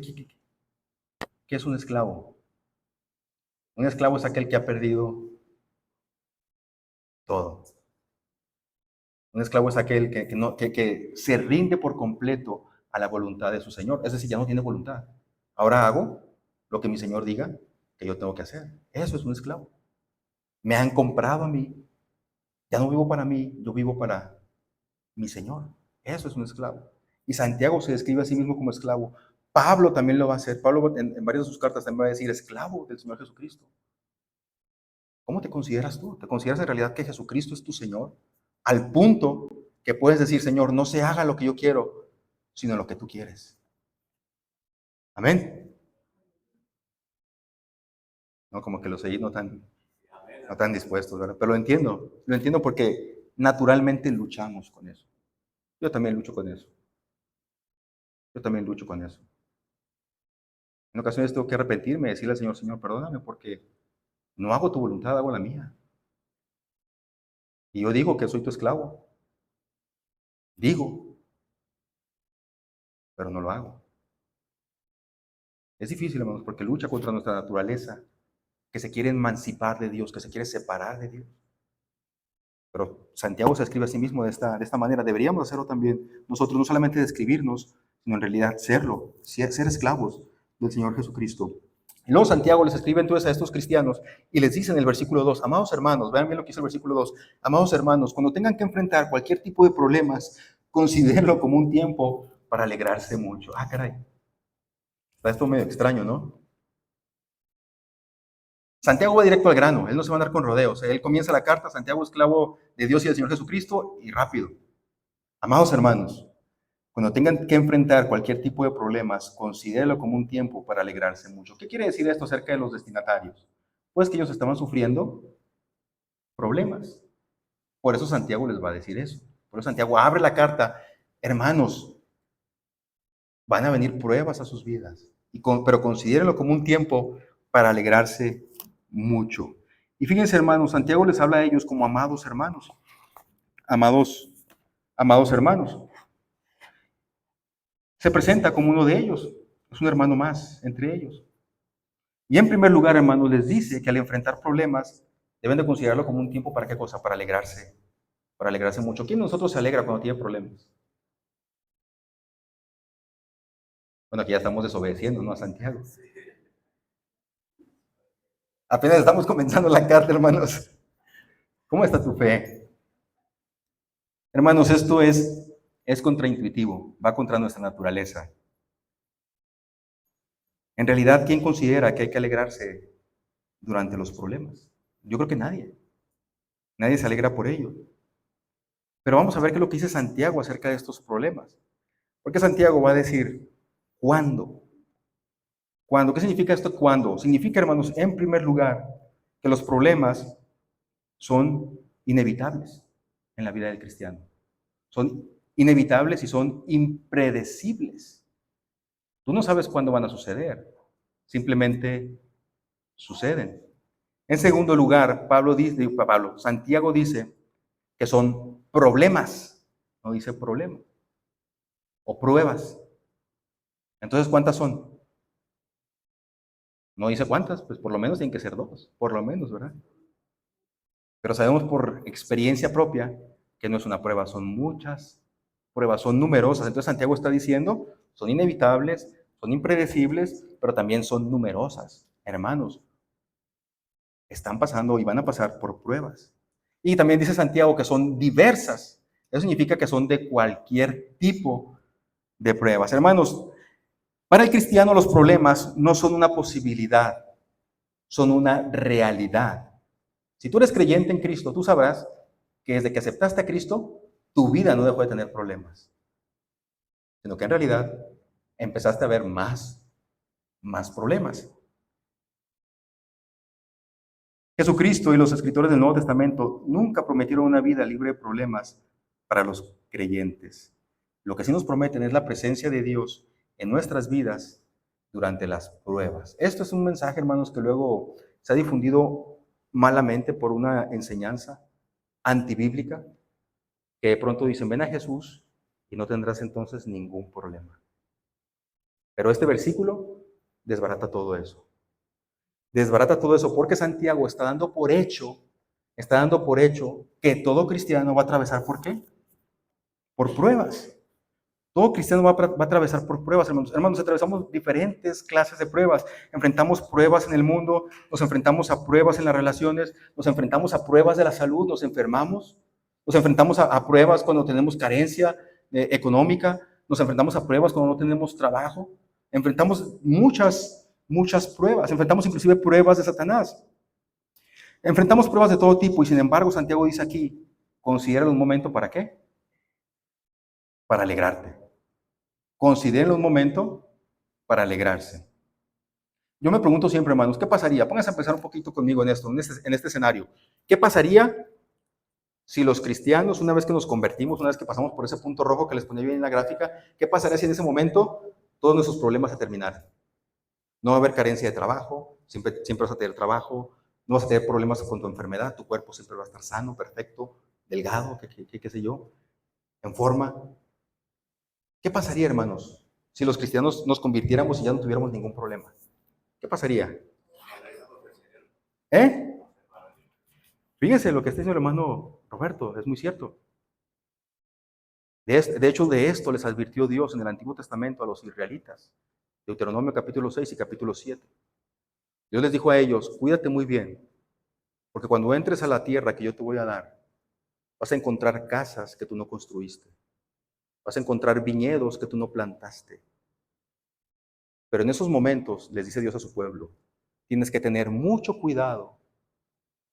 es un esclavo? Un esclavo es aquel que ha perdido todo. Un esclavo es aquel que se rinde por completo a la voluntad de su Señor. Es decir, ya no tiene voluntad. Ahora hago lo que mi Señor diga que yo tengo que hacer. Eso es un esclavo. Me han comprado a mí. Ya no vivo para mí, yo vivo para mi Señor. Eso es un esclavo. Y Santiago se describe a sí mismo como esclavo. Pablo también lo va a hacer. Pablo en varias de sus cartas también va a decir esclavo del Señor Jesucristo. ¿Cómo te consideras tú? ¿Te consideras en realidad que Jesucristo es tu Señor? Al punto que puedes decir, Señor, no se haga lo que yo quiero, sino lo que tú quieres. Amén. No, como que los seguís no tan dispuestos, ¿verdad? Pero lo entiendo porque naturalmente luchamos con eso. Yo también lucho con eso. Yo también lucho con eso. En ocasiones tengo que arrepentirme y decirle al Señor, Señor, perdóname porque no hago tu voluntad, hago la mía. Y yo digo que soy tu esclavo. Digo, pero no lo hago. Es difícil, hermanos, porque lucha contra nuestra naturaleza, que se quiere emancipar de Dios, que se quiere separar de Dios. Pero Santiago se escribe a sí mismo de esta manera. Deberíamos hacerlo también nosotros, no solamente describirnos, sino en realidad serlo, ser esclavos del Señor Jesucristo. Y luego Santiago les escribe entonces a estos cristianos y les dice en el versículo 2, amados hermanos, vean bien lo que dice el versículo 2, amados hermanos, cuando tengan que enfrentar cualquier tipo de problemas, considérenlo como un tiempo para alegrarse mucho. Ah, caray, está esto medio extraño, ¿no? Santiago va directo al grano, él no se va a andar con rodeos. Él comienza la carta, Santiago, esclavo de Dios y del Señor Jesucristo, y rápido. Amados hermanos, cuando tengan que enfrentar cualquier tipo de problemas, considérenlo como un tiempo para alegrarse mucho. ¿Qué quiere decir esto acerca de los destinatarios? Pues que ellos estaban sufriendo problemas. Por eso Santiago les va a decir eso. Por eso Santiago abre la carta. Hermanos, van a venir pruebas a sus vidas, pero considérenlo como un tiempo para alegrarse mucho. Y fíjense, hermanos, Santiago les habla a ellos como amados hermanos. Amados hermanos. Se presenta como uno de ellos. Es un hermano más entre ellos. Y en primer lugar, hermanos, les dice que al enfrentar problemas deben de considerarlo como un tiempo para qué cosa, para alegrarse mucho. ¿Quién de nosotros se alegra cuando tiene problemas? Bueno, aquí ya estamos desobedeciendo, ¿no? A Santiago. Apenas estamos comenzando la carta, hermanos. ¿Cómo está tu fe? Hermanos, esto es contraintuitivo, va contra nuestra naturaleza. En realidad, ¿quién considera que hay que alegrarse durante los problemas? Yo creo que nadie. Nadie se alegra por ello. Pero vamos a ver qué es lo que dice Santiago acerca de estos problemas. Porque Santiago va a decir, ¿cuándo? ¿Cuándo? ¿Qué significa esto cuándo? Significa, hermanos, en primer lugar, que los problemas son inevitables en la vida del cristiano. Son inevitables y son impredecibles. Tú no sabes cuándo van a suceder, simplemente suceden. En segundo lugar, Santiago dice que son problemas, no dice problema, o pruebas. Entonces, ¿cuántas son? No dice cuántas, pues por lo menos tienen que ser dos, por lo menos, ¿verdad? Pero sabemos por experiencia propia que no es una prueba, son muchas pruebas, son numerosas. Entonces Santiago está diciendo, son inevitables, son impredecibles, pero también son numerosas. Hermanos, están pasando y van a pasar por pruebas. Y también dice Santiago que son diversas. Eso significa que son de cualquier tipo de pruebas. Hermanos, para el cristiano los problemas no son una posibilidad, son una realidad. Si tú eres creyente en Cristo, tú sabrás que desde que aceptaste a Cristo, tu vida no dejó de tener problemas, sino que en realidad empezaste a ver más problemas. Jesucristo y los escritores del Nuevo Testamento nunca prometieron una vida libre de problemas para los creyentes. Lo que sí nos prometen es la presencia de Dios en nuestras vidas durante las pruebas. Esto es un mensaje, hermanos, que luego se ha difundido malamente por una enseñanza antibíblica, que de pronto dicen, ven a Jesús y no tendrás entonces ningún problema. Pero este versículo desbarata todo eso. Desbarata todo eso porque Santiago está dando por hecho que todo cristiano va a atravesar, ¿por qué? Por pruebas. Todo cristiano va a atravesar por pruebas, hermanos. Hermanos, atravesamos diferentes clases de pruebas. Enfrentamos pruebas en el mundo, nos enfrentamos a pruebas en las relaciones, nos enfrentamos a pruebas de la salud, nos enfermamos, nos enfrentamos a pruebas cuando tenemos carencia económica, nos enfrentamos a pruebas cuando no tenemos trabajo. Enfrentamos muchas pruebas, enfrentamos inclusive pruebas de Satanás. Enfrentamos pruebas de todo tipo y sin embargo Santiago dice aquí, considera un momento ¿para qué? Para alegrarte. Considera un momento para alegrarse. Yo me pregunto siempre, hermanos, ¿qué pasaría? Pónganse a pensar un poquito conmigo en esto, en este escenario. ¿Qué pasaría si los cristianos, una vez que nos convertimos, una vez que pasamos por ese punto rojo que les ponía bien en la gráfica, qué pasaría si en ese momento todos nuestros problemas se terminaran? No va a haber carencia de trabajo, siempre vas a tener trabajo, no vas a tener problemas con tu enfermedad, tu cuerpo siempre va a estar sano, perfecto, delgado, qué sé yo, en forma. ¿Qué pasaría, hermanos, si los cristianos nos convirtiéramos y ya no tuviéramos ningún problema? ¿Qué pasaría? ¿Eh? Fíjense lo que está diciendo el hermano Roberto, es muy cierto. De hecho, de esto les advirtió Dios en el Antiguo Testamento a los israelitas. Deuteronomio capítulo 6 y capítulo 7. Dios les dijo a ellos, cuídate muy bien, porque cuando entres a la tierra que yo te voy a dar, vas a encontrar casas que tú no construiste. Vas a encontrar viñedos que tú no plantaste. Pero en esos momentos, les dice Dios a su pueblo, tienes que tener mucho cuidado,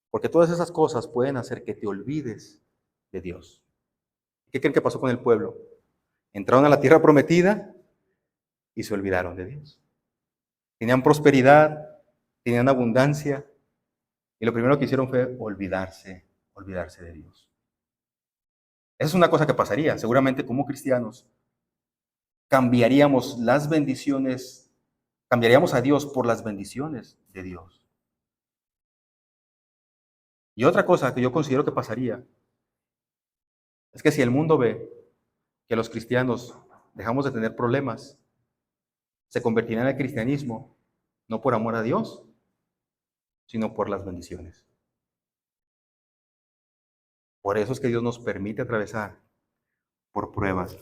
porque todas esas cosas pueden hacer que te olvides de Dios. ¿Qué creen que pasó con el pueblo? Entraron a la tierra prometida y se olvidaron de Dios. Tenían prosperidad, tenían abundancia, y lo primero que hicieron fue olvidarse de Dios. Esa es una cosa que pasaría. Seguramente como cristianos cambiaríamos las bendiciones, cambiaríamos a Dios por las bendiciones de Dios. Y otra cosa que yo considero que pasaría es que si el mundo ve que los cristianos dejamos de tener problemas, se convertirán en el cristianismo no por amor a Dios, sino por las bendiciones. Por eso es que Dios nos permite atravesar por pruebas.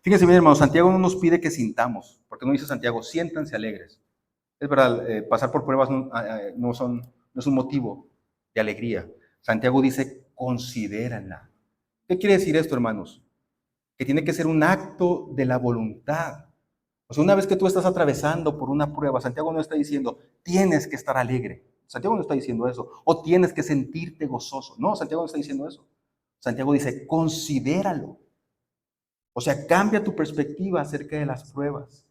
Fíjense bien, hermanos, Santiago no nos pide que sintamos, porque no dice Santiago, siéntanse alegres. Es verdad, pasar por pruebas no es un motivo de alegría. Santiago dice, considérenla. ¿Qué quiere decir esto, hermanos? Que tiene que ser un acto de la voluntad. O sea, una vez que tú estás atravesando por una prueba, Santiago no está diciendo, tienes que estar alegre. Santiago no está diciendo eso. O tienes que sentirte gozoso. No, Santiago no está diciendo eso. Santiago dice, considéralo. O sea, cambia tu perspectiva acerca de las pruebas.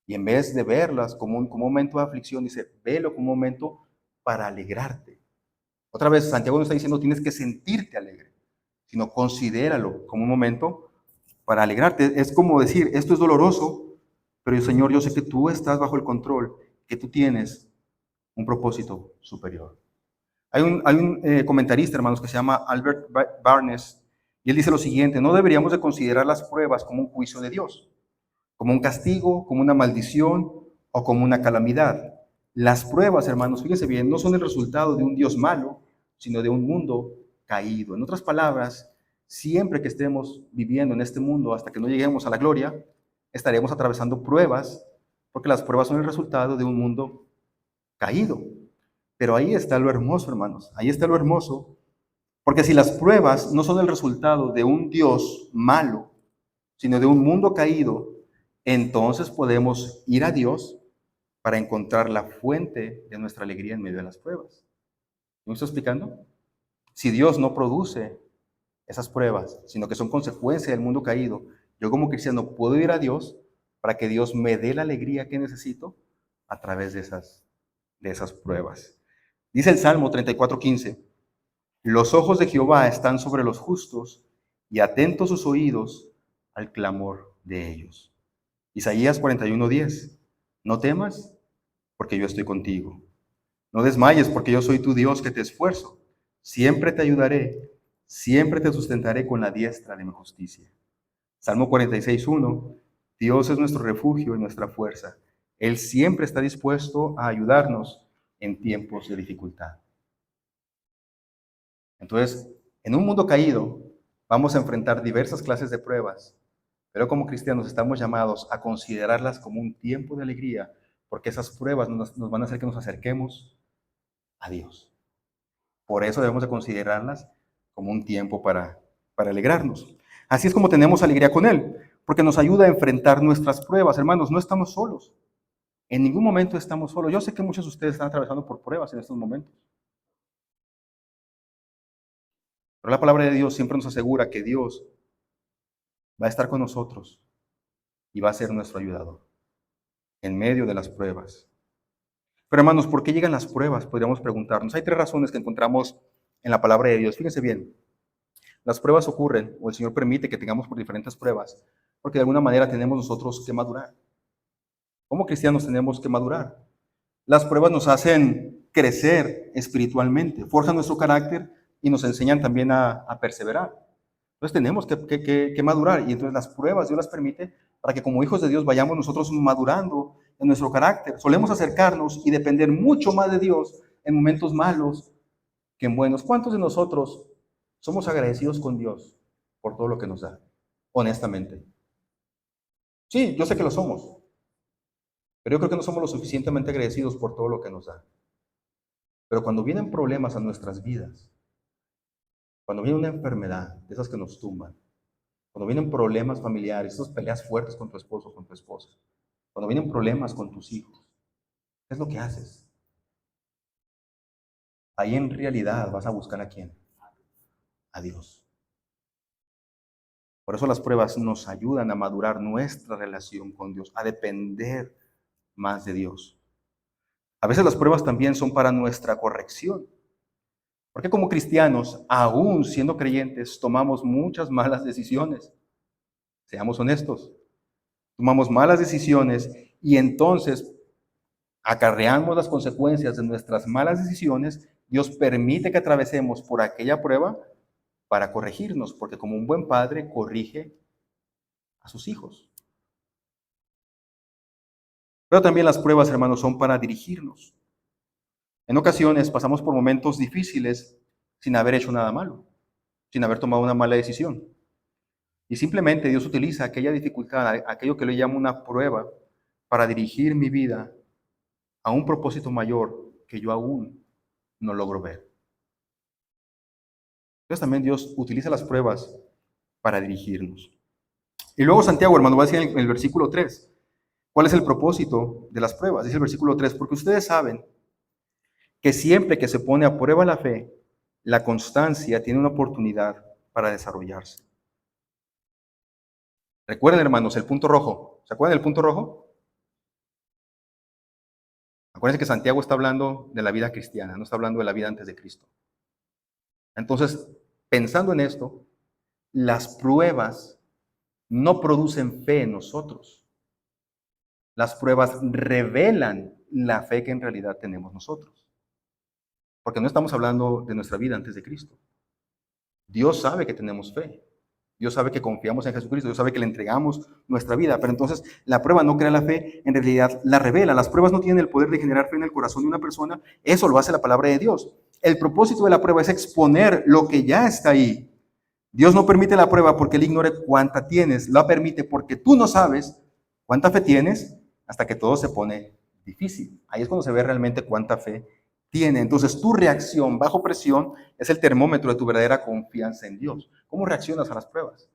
Y en vez de verlas como un momento de aflicción, dice, velo como un momento para alegrarte. Otra vez, Santiago no está diciendo tienes que sentirte alegre, sino considéralo como un momento para alegrarte. Es como decir, esto es doloroso, pero Señor, yo sé que tú estás bajo el control, que tú tienes un propósito superior. Hay un comentarista, hermanos, que se llama Albert Barnes, y él dice lo siguiente, no deberíamos de considerar las pruebas como un juicio de Dios, como un castigo, como una maldición o como una calamidad. Las pruebas, hermanos, fíjense bien, no son el resultado de un Dios malo, sino de un mundo caído. En otras palabras, siempre que estemos viviendo en este mundo hasta que no lleguemos a la gloria, estaremos atravesando pruebas, porque las pruebas son el resultado de un mundo caído. Pero ahí está lo hermoso, hermanos, ahí está lo hermoso, porque si las pruebas no son el resultado de un Dios malo, sino de un mundo caído, entonces podemos ir a Dios para encontrar la fuente de nuestra alegría en medio de las pruebas. ¿Me estoy explicando? Si Dios no produce esas pruebas, sino que son consecuencia del mundo caído, yo como cristiano puedo ir a Dios para que Dios me dé la alegría que necesito a través de esas pruebas. Dice el Salmo 34:15, los ojos de Jehová están sobre los justos y atentos sus oídos al clamor de ellos. Isaías 41:10, no temas porque yo estoy contigo. No desmayes porque yo soy tu Dios que te esfuerzo. Siempre te ayudaré, siempre te sustentaré con la diestra de mi justicia. Salmo 46:1, Dios es nuestro refugio y nuestra fuerza. Él siempre está dispuesto a ayudarnos en tiempos de dificultad. Entonces, en un mundo caído, vamos a enfrentar diversas clases de pruebas, pero como cristianos estamos llamados a considerarlas como un tiempo de alegría, porque esas pruebas nos van a hacer que nos acerquemos a Dios. Por eso debemos de considerarlas como un tiempo para alegrarnos. Así es como tenemos alegría con Él, porque nos ayuda a enfrentar nuestras pruebas. Hermanos, no estamos solos. En ningún momento estamos solos. Yo sé que muchos de ustedes están atravesando por pruebas en estos momentos. Pero la palabra de Dios siempre nos asegura que Dios va a estar con nosotros y va a ser nuestro ayudador en medio de las pruebas. Pero hermanos, ¿por qué llegan las pruebas? Podríamos preguntarnos. Hay tres razones que encontramos en la palabra de Dios. Fíjense bien. Las pruebas ocurren, o el Señor permite que tengamos por diferentes pruebas, porque de alguna manera tenemos nosotros que madurar. Como cristianos tenemos que madurar. Las pruebas nos hacen crecer espiritualmente, forjan nuestro carácter y nos enseñan también a perseverar. Entonces tenemos que madurar y entonces las pruebas Dios las permite para que como hijos de Dios vayamos nosotros madurando en nuestro carácter. Solemos acercarnos y depender mucho más de Dios en momentos malos que en buenos. ¿Cuántos de nosotros somos agradecidos con Dios por todo lo que nos da? Honestamente. Sí, yo sé que lo somos, pero yo creo que no somos lo suficientemente agradecidos por todo lo que nos da. Pero cuando vienen problemas a nuestras vidas, cuando viene una enfermedad, de esas que nos tumban, cuando vienen problemas familiares, esas peleas fuertes con tu esposo o con tu esposa, cuando vienen problemas con tus hijos, ¿qué es lo que haces? Ahí en realidad vas a buscar a quién? A Dios. Por eso las pruebas nos ayudan a madurar nuestra relación con Dios, a depender más de Dios. A veces las pruebas también son para nuestra corrección. Porque como cristianos, aún siendo creyentes, tomamos muchas malas decisiones. Seamos honestos. Tomamos malas decisiones y entonces acarreamos las consecuencias de nuestras malas decisiones. Dios permite que atravesemos por aquella prueba para corregirnos, porque como un buen padre corrige a sus hijos. Pero también las pruebas, hermanos, son para dirigirnos. En ocasiones pasamos por momentos difíciles sin haber hecho nada malo, sin haber tomado una mala decisión. Y simplemente Dios utiliza aquella dificultad, aquello que le llamo una prueba, para dirigir mi vida a un propósito mayor que yo aún no logro ver. Entonces también Dios utiliza las pruebas para dirigirnos. Y luego Santiago, hermano, va a decir en el versículo 3, ¿cuál es el propósito de las pruebas? Dice el versículo 3, porque ustedes saben que siempre que se pone a prueba la fe, la constancia tiene una oportunidad para desarrollarse. Recuerden, hermanos, el punto rojo. ¿Se acuerdan del punto rojo? Acuérdense que Santiago está hablando de la vida cristiana, no está hablando de la vida antes de Cristo. Entonces, pensando en esto, las pruebas no producen fe en nosotros. Las pruebas revelan la fe que en realidad tenemos nosotros. Porque no estamos hablando de nuestra vida antes de Cristo. Dios sabe que tenemos fe. Dios sabe que confiamos en Jesucristo. Dios sabe que le entregamos nuestra vida. Pero entonces la prueba no crea la fe, en realidad la revela. Las pruebas no tienen el poder de generar fe en el corazón de una persona. Eso lo hace la palabra de Dios. El propósito de la prueba es exponer lo que ya está ahí. Dios no permite la prueba porque Él ignore cuánta tienes. La permite porque tú no sabes cuánta fe tienes hasta que todo se pone difícil. Ahí es cuando se ve realmente cuánta fe tiene. Entonces, tu reacción bajo presión es el termómetro de tu verdadera confianza en Dios. ¿Cómo reaccionas a las pruebas?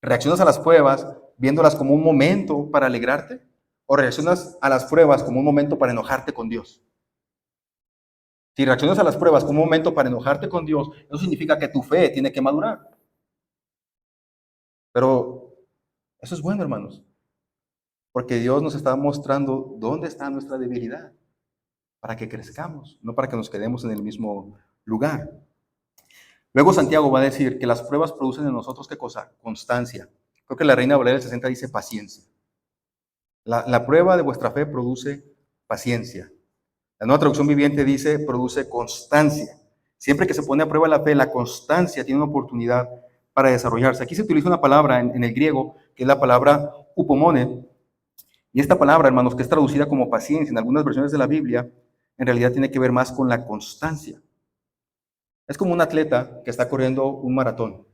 ¿Reaccionas a las pruebas viéndolas como un momento para alegrarte? ¿O reaccionas a las pruebas como un momento para enojarte con Dios? Si reaccionas a las pruebas como un momento para enojarte con Dios, eso significa que tu fe tiene que madurar. Pero eso es bueno, hermanos, porque Dios nos está mostrando dónde está nuestra debilidad, para que crezcamos, no para que nos quedemos en el mismo lugar. Luego Santiago va a decir que las pruebas producen en nosotros, ¿qué cosa? Constancia. Creo que la Reina Valera del 60 dice paciencia. La prueba de vuestra fe produce paciencia. La Nueva Traducción Viviente dice produce constancia. Siempre que se pone a prueba la fe, la constancia tiene una oportunidad para desarrollarse. Aquí se utiliza una palabra en el griego, que es la palabra upomone. Y esta palabra, hermanos, que es traducida como paciencia en algunas versiones de la Biblia, en realidad tiene que ver más con la constancia. Es como un atleta que está corriendo un maratón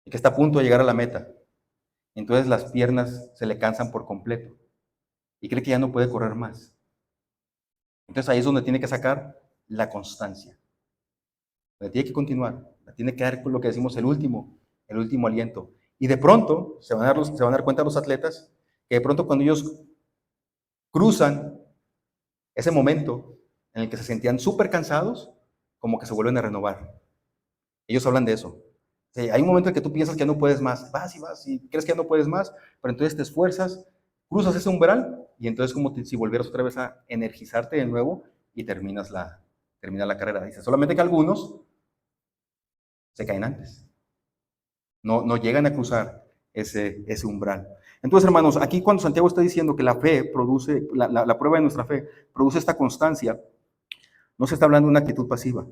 y que está a punto de llegar a la meta. Entonces las piernas se le cansan por completo y cree que ya no puede correr más. Entonces ahí es donde tiene que sacar la constancia. Donde tiene que continuar. Tiene que dar lo que decimos el último aliento. Y de pronto se van a dar cuenta los atletas que de pronto cuando ellos cruzan ese momento en el que se sentían súper cansados, como que se vuelven a renovar. Ellos hablan de eso. Sí, hay un momento en que tú piensas que ya no puedes más, vas y crees que ya no puedes más, pero entonces te esfuerzas, cruzas ese umbral y entonces como si volvieras otra vez a energizarte de nuevo y termina la carrera. Dice, solamente que algunos se caen antes, no llegan a cruzar ese umbral. Entonces, hermanos, aquí cuando Santiago está diciendo que la fe produce, la prueba de nuestra fe produce esta constancia, no se está hablando de una actitud pasiva.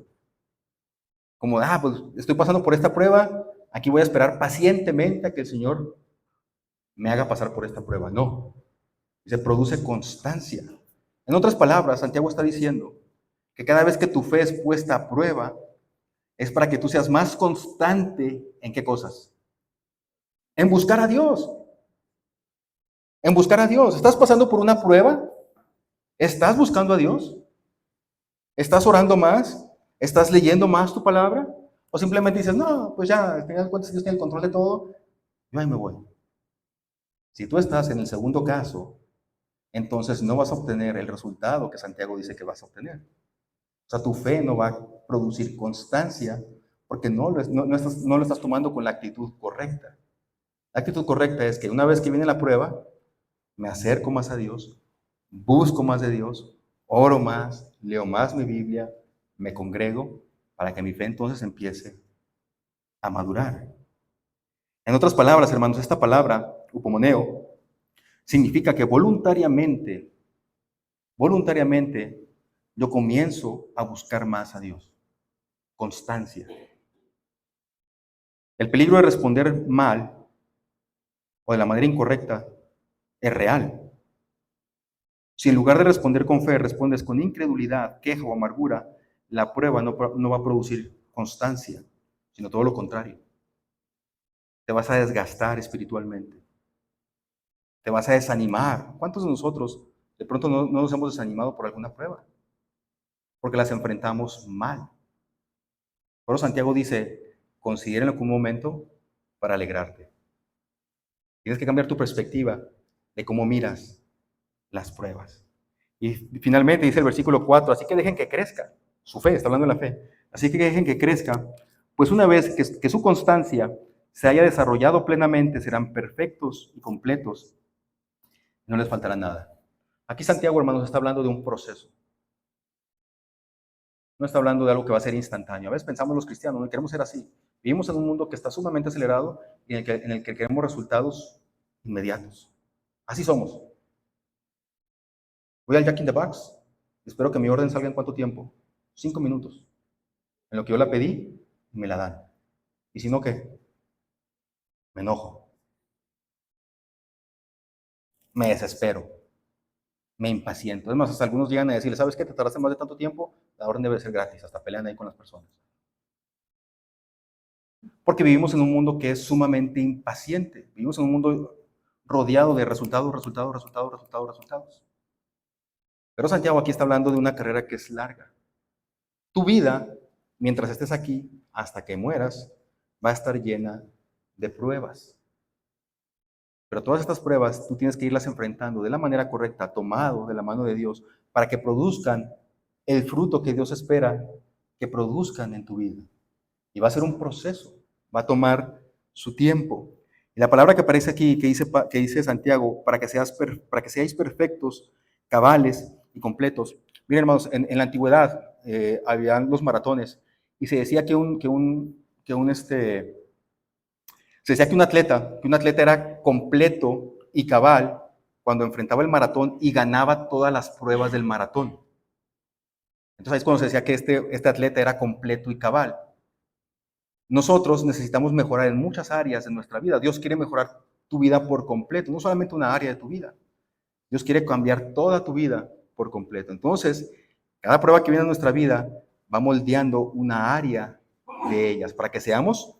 Como, pues estoy pasando por esta prueba, aquí voy a esperar pacientemente a que el Señor me haga pasar por esta prueba. No, se produce constancia. En otras palabras, Santiago está diciendo que cada vez que tu fe es puesta a prueba, es para que tú seas más constante en qué cosas. En buscar a Dios. En buscar a Dios. ¿Estás pasando por una prueba? ¿Estás buscando a Dios? ¿Estás orando más? ¿Estás leyendo más tu palabra? ¿O simplemente dices, no, pues ya, al final de cuentas Dios tiene el control de todo, yo ahí me voy? Si tú estás en el segundo caso, entonces no vas a obtener el resultado que Santiago dice que vas a obtener. O sea, tu fe no va a producir constancia porque no lo estás tomando con la actitud correcta. La actitud correcta es que una vez que viene la prueba, me acerco más a Dios, busco más de Dios, oro más, leo más mi Biblia, me congrego para que mi fe entonces empiece a madurar. En otras palabras, hermanos, esta palabra, upomoneo, significa que voluntariamente, yo comienzo a buscar más a Dios. Constancia. El peligro de responder mal o de la manera incorrecta es real. Si en lugar de responder con fe, respondes con incredulidad, queja o amargura, la prueba no va a producir constancia, sino todo lo contrario. Te vas a desgastar espiritualmente. Te vas a desanimar. ¿Cuántos de nosotros de pronto no nos hemos desanimado por alguna prueba? Porque las enfrentamos mal. Pero Santiago dice, considérenlo como un momento para alegrarte. Tienes que cambiar tu perspectiva de cómo miras las pruebas. Y finalmente dice el versículo 4, así que dejen que crezca. Su fe, está hablando de la fe. Así que dejen que crezca, pues una vez que su constancia se haya desarrollado plenamente, serán perfectos y completos. No les faltará nada. Aquí Santiago, hermanos, está hablando de un proceso. No está hablando de algo que va a ser instantáneo. A veces pensamos los cristianos, no queremos ser así. Vivimos en un mundo que está sumamente acelerado y en el que queremos resultados inmediatos. Así somos. Voy al Jack in the Box y espero que mi orden salga en ¿cuánto tiempo? 5 minutos. En lo que yo la pedí, me la dan. Y si no, ¿qué? Me enojo. Me desespero. Me impaciento. Es más, hasta algunos llegan a decirle, ¿sabes qué? Te tardaste más de tanto tiempo, la orden debe ser gratis. Hasta pelean ahí con las personas. Porque vivimos en un mundo que es sumamente impaciente. Vivimos en un mundo rodeado de resultados. Pero Santiago aquí está hablando de una carrera que es larga. Tu vida, mientras estés aquí, hasta que mueras, va a estar llena de pruebas. Pero todas estas pruebas tú tienes que irlas enfrentando de la manera correcta, tomado de la mano de Dios, para que produzcan el fruto que Dios espera que produzcan en tu vida. Y va a ser un proceso, va a tomar su tiempo. Y la palabra que aparece aquí, que dice Santiago, para que seáis perfectos, cabales y completos. Miren, hermanos, en la antigüedad habían los maratones y se decía se decía que un atleta era completo y cabal cuando enfrentaba el maratón y ganaba todas las pruebas del maratón. Entonces ahí es cuando se decía que este atleta era completo y cabal. Nosotros necesitamos mejorar en muchas áreas de nuestra vida. Dios quiere mejorar tu vida por completo, no solamente una área de tu vida. Dios quiere cambiar toda tu vida por completo. Entonces, cada prueba que viene en nuestra vida va moldeando una área de ellas para que seamos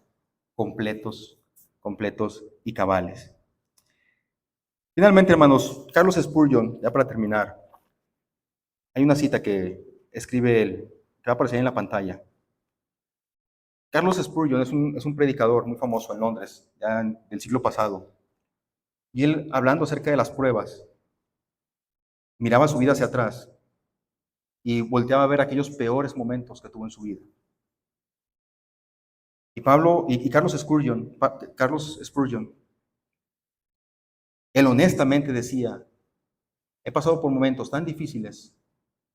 completos, completos y cabales. Finalmente, hermanos, Carlos Spurgeon, ya para terminar, hay una cita que escribe él, que va a aparecer en la pantalla. Carlos Spurgeon es un predicador muy famoso en Londres, ya del siglo pasado. Y él, hablando acerca de las pruebas, miraba su vida hacia atrás y volteaba a ver aquellos peores momentos que tuvo en su vida. Y Carlos Spurgeon, él honestamente decía, he pasado por momentos tan difíciles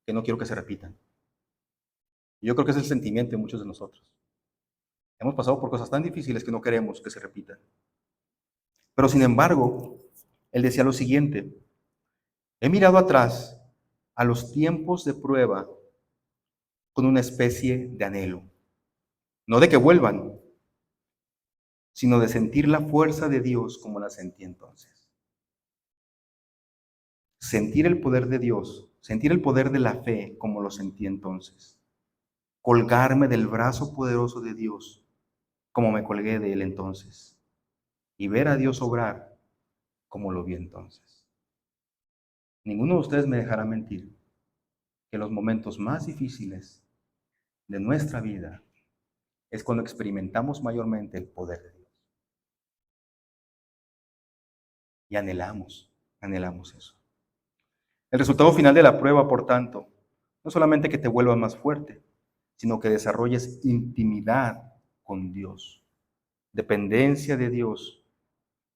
que no quiero que se repitan. Y yo creo que es el sentimiento de muchos de nosotros. Hemos pasado por cosas tan difíciles que no queremos que se repitan. Pero sin embargo, él decía lo siguiente, he mirado atrás a los tiempos de prueba con una especie de anhelo, no de que vuelvan, sino de sentir la fuerza de Dios como la sentí entonces. Sentir el poder de Dios, sentir el poder de la fe como lo sentí entonces. Colgarme del brazo poderoso de Dios como me colgué de él entonces. Y ver a Dios obrar como lo vi entonces. Ninguno de ustedes me dejará mentir que los momentos más difíciles de nuestra vida es cuando experimentamos mayormente el poder de Dios. Y anhelamos eso. El resultado final de la prueba, por tanto, no solamente que te vuelvas más fuerte, sino que desarrolles intimidad con Dios, dependencia de Dios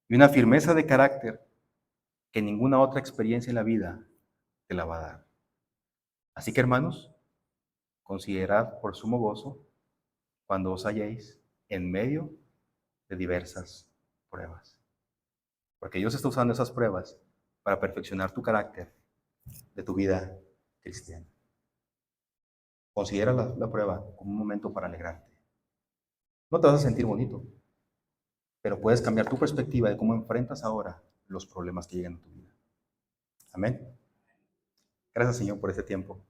y una firmeza de carácter que ninguna otra experiencia en la vida te la va a dar. Así que, hermanos, considerad por sumo gozo cuando os halléis en medio de diversas pruebas. Porque Dios está usando esas pruebas para perfeccionar tu carácter de tu vida cristiana. Considera la prueba como un momento para alegrarte. No te vas a sentir bonito, pero puedes cambiar tu perspectiva de cómo enfrentas ahora los problemas que llegan a tu vida. Amén. Gracias, Señor, por este tiempo.